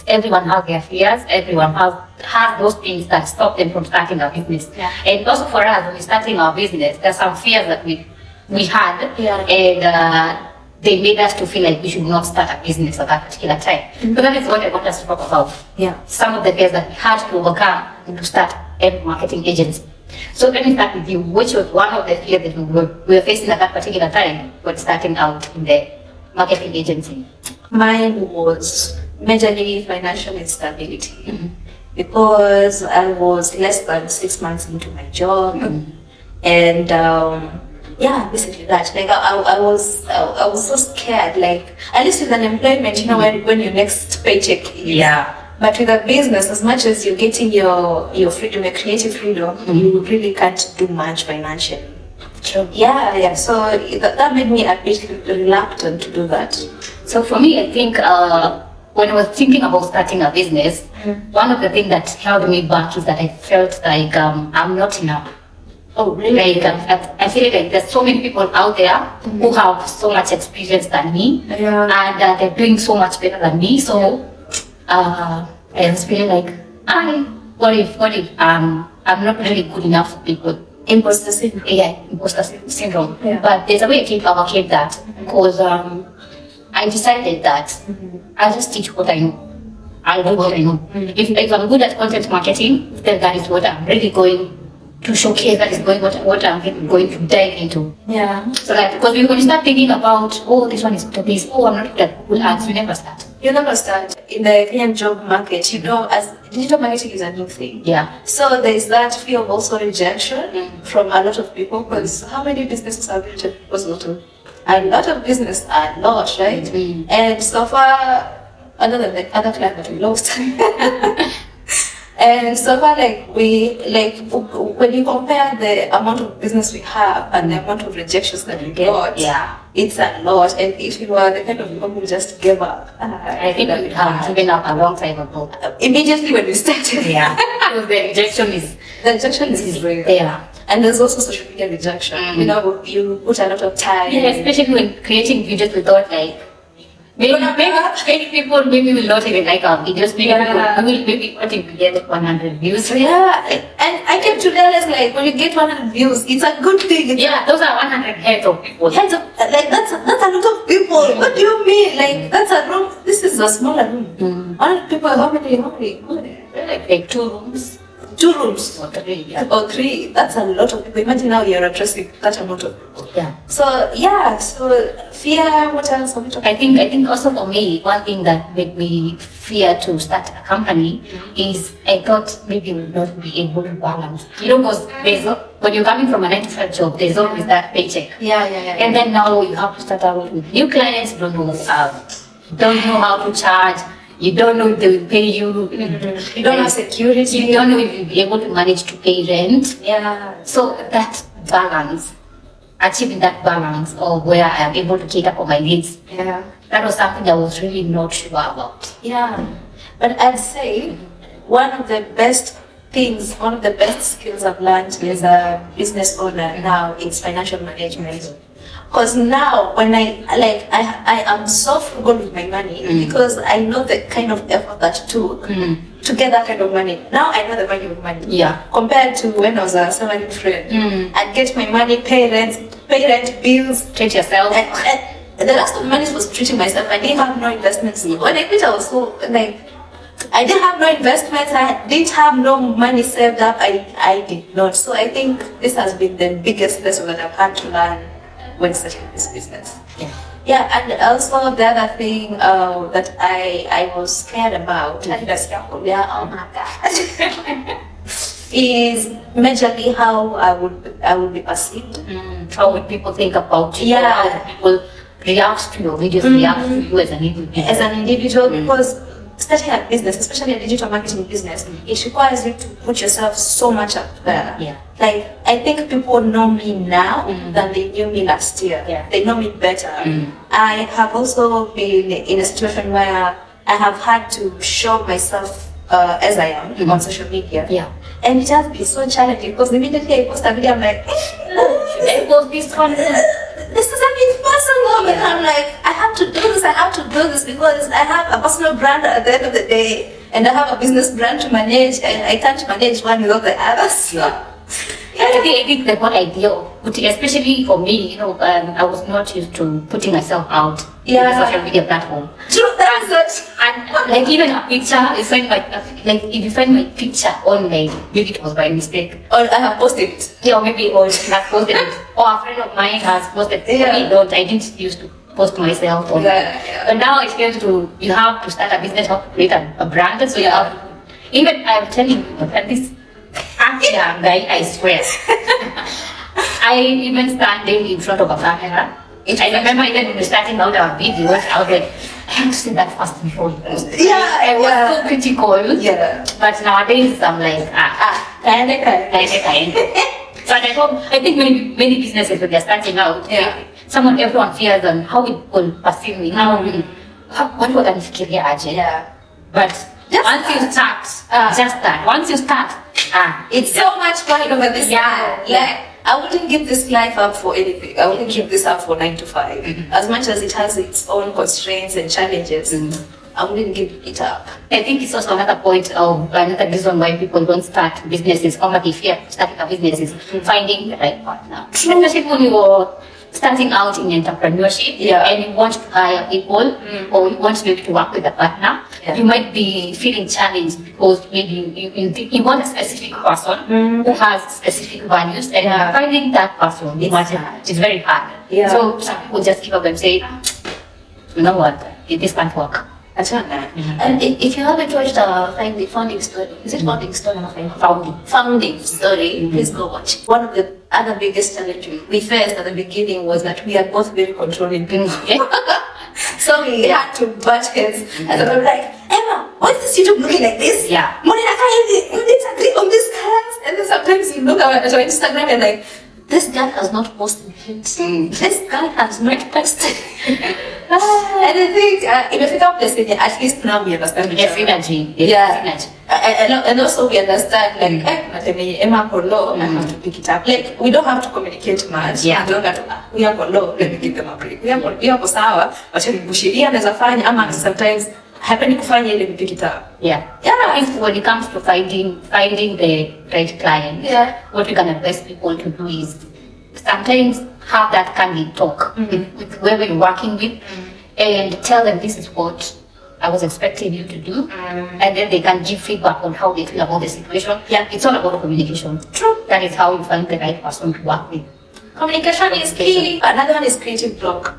everyone has their fears. Everyone has those things that stop them from starting a business. Yeah. And also for us, when we're starting our business, there's some fears that we had, Yeah. and they made us to feel like we should not start a business at that particular time. So that is what I want us to talk about. Yeah. Some of the fears that we had to overcome to start a marketing agency. So let me start with you. Which was one of the fears that we were facing at that particular time when starting out in the marketing agency? Mine was majorly financial instability, because I was less than 6 months into my job, and yeah, basically that. Like I was so scared. Like at least with unemployment, you know, when your next paycheck is. Yeah. But with a business, as much as you're getting your freedom, your creative freedom, you really can't do much financially. True. Yeah. So that made me a bit reluctant to do that. So for me, I think when I was thinking about starting a business, one of the things that held me back is that I felt like I'm not enough. Oh, really? Like I feel like there's so many people out there who have so much experience than me, and they're doing so much better than me. So I was feeling like, what if I'm not really good enough for people? Imposter syndrome. Yeah, imposter syndrome. Yeah. But there's a way to overcome that, because I decided that I'll just teach what I know. I'll do what I know. If I'm good at content marketing, then that is what I'm really going to showcase. That is what I'm going to dive into. Yeah. So that, because when you start thinking about, oh, this one is good at this, oh, I'm not good at Google Ads, you never start. You never start. In the Kenyan job market, you know, as digital marketing is a new thing. Yeah. So there is that fear of also rejection from a lot of people, because how many businesses have rejected a lot of business, a lot, right? And so far, other client that we lost. And so far, when you compare the amount of business we have and the amount of rejections that we got, it's a lot. And if you are the kind of people who just give up, I think we have given up a long time ago. Immediately when we started. Yeah. Because the rejection is real. there. And there's also social media rejection. You know, you put a lot of time. Yeah, especially when creating videos, we thought like, maybe people will not even like our videos. Maybe not even get 100 views. Yeah, and I came to realize, like, when you get 100 views, it's a good thing. Those are 100 heads of people. Heads of, like, that's a lot of people. What do you mean? Like, that's a room. This is a smaller room. 100 people. How many? Like 2 rooms. 2 rooms or 3. Yeah. Or 3. That's a lot of people. Imagine now you're addressing that amount of people. Yeah. So fear. What else are we talking? I think also for me, one thing that made me fear to start a company is I thought maybe we would not be able to balance. You know, because when you're coming from a 9-to-5 job, there's always that paycheck. Yeah. And then now you have to start out with new clients. You don't know how to charge. You don't know if they will pay you. You don't have security. You don't know if you'll be able to manage to pay rent. Yeah. So that balance, achieving that balance of where I am able to cater for my needs, that was something I was really not sure about. Yeah. But I'd say one of the best skills I've learned as a business owner now is financial management. Because now, when I am so frugal with my money, because I know the kind of effort that it took to get that kind of money. Now I know the value of money. Yeah. Compared to when I was a salaried friend, I'd get my money, pay rent, bills, Treat yourself. and the last of the money was treating myself. I didn't have no investments. When I quit, I was so I didn't have no investments. I didn't have no money saved up. I did not. So I think this has been the biggest lesson that I've had to learn when starting this business. Yeah, and also the other thing that I was scared about, oh my God, is majorly how I would be perceived. How would people think about you? Yeah. How would people react to your videos, react to you as an individual? As an individual, because starting a business, especially a digital marketing business, it requires you to put yourself so much up there. Yeah. Like, I think people know me now than they knew me last year. Yeah. They know me better. I have also been in a situation where I have had to show myself as I am on social media. Yeah. And it has been so challenging because immediately I post a video, I'm like, should I post this one? This is an imposter. so long, and I'm like, I have to do this because I have a personal brand at the end of the day, and I have a business brand to manage, and I can't manage one without the others. Yeah. I think the whole idea of putting, especially for me, I was not used to putting myself out in the social media platform. True, that's And like even a picture, if you find my picture online, maybe it was by mistake. or I have posted it. Yeah, or maybe or has posted it, or a friend of mine has posted it. Yeah. I didn't used to post myself. But now it gets to, you have to start a business, you have to create a brand, so you have to, even I'm telling you, and this young guy, I swear. I even standing in front of a camera. I remember even when we were starting out our videos, I was like, I have to say that first before you post. Yeah, I was so critical. Yeah. But nowadays I'm like, kind. So I think many businesses when they're starting out, everyone fears on how it will perceive me, what will I feel here, Yeah. But once you start, just that. Once you start, It's so much fun over this. Yeah. Like, I wouldn't give this life up for anything. I wouldn't give this up for 9 to 5. As much as it has its own constraints and challenges, I wouldn't give it up. I think it's also another point of another reason why people don't start businesses, or maybe fear starting a business is finding the right partner. Especially when you're starting out in entrepreneurship and you want to hire people or you want maybe to work with a partner, you might be feeling challenged because maybe you want a specific person who has specific values, and finding that person is very hard. So some people just give up and say, you know what, this can't work. And if you haven't watched the founding story, is it founding story? Founding story, please go watch. One of the other biggest challenges we faced at the beginning was that we are both very controlling people. So we had to butt heads, and we were like, Emma, why is this YouTube looking like this? Yeah. Monica, you disagree on this class? And then sometimes you look at our Instagram and like, this guy has not posted it. This guy has not posted. And I think if you don't listen, at least now we understand. Yes, synergy. And also we understand, like, Emma Polo, I have to pick it up. Like, we don't have to communicate much. Yeah. We don't have to, we are Polo, let me give them a break. We are Sawa, but we bushiria, there's a fine, ama sometimes happening to find let me pick it up. I think when it comes to finding the right client, what we can advise people to do is sometimes have that candid talk with whoever you're working with, and tell them this is what I was expecting you to do, and then they can give feedback on how they feel about the situation. It's all about communication. True. That is how you find the right person to work with. Communication is key. Another one is creative block.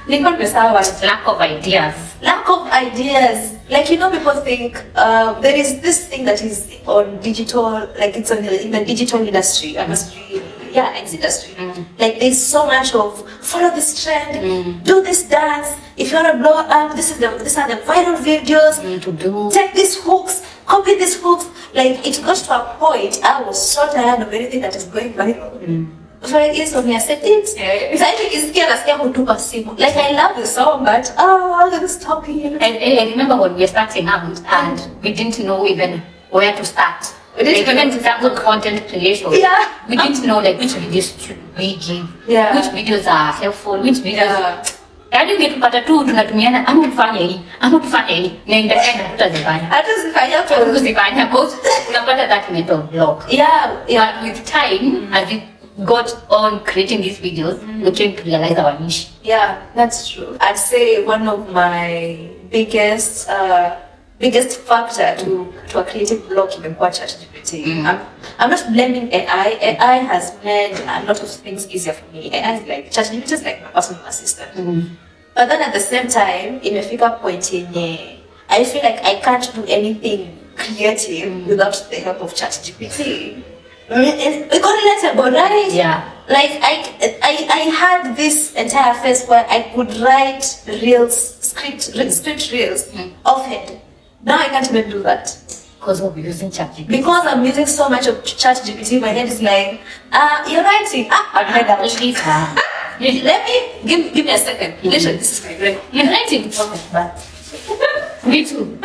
Lack of ideas. Lack of ideas. Like, people think there is this thing that is on digital, like it's in the digital industry, industry. Like, there's so much of follow this trend, do this dance. If you want to blow up, these are the viral videos to do. Take these hooks, copy these hooks. Like, it got to a point I was so tired of anything that is going viral. So like, it's when I said it. So I think it's scared. Like, I love the song, but I'm stopping. And I remember when we were starting out, and we didn't know even where to start. We didn't even start with content creation. We didn't know like which videos should we give, which videos are helpful, which videos. Yaani ukipata tu tunatumiana ama tufanye hii na independent tutazifanya kuzifanya because unapata that mental block. But with time as we got on creating these videos, we came to realize our niche. That's true. I'd say one of my biggest factor to a creative block in ChatGPT. I'm not blaming AI. AI has made a lot of things easier for me. AI is like ChatGPT is like my personal assistant. But then at the same time, in a figure point I feel like I can't do anything creative without the help of ChatGPT. It's relatable, right? Like I had this entire phase where I could write script reels offhand. Now I can't even do that. Because we'll be using ChatGPT. Because I'm using so much of ChatGPT, my head is like, you're writing. I've heard that. Let me give me a second. Listen, this is my brain. You're writing. Me too.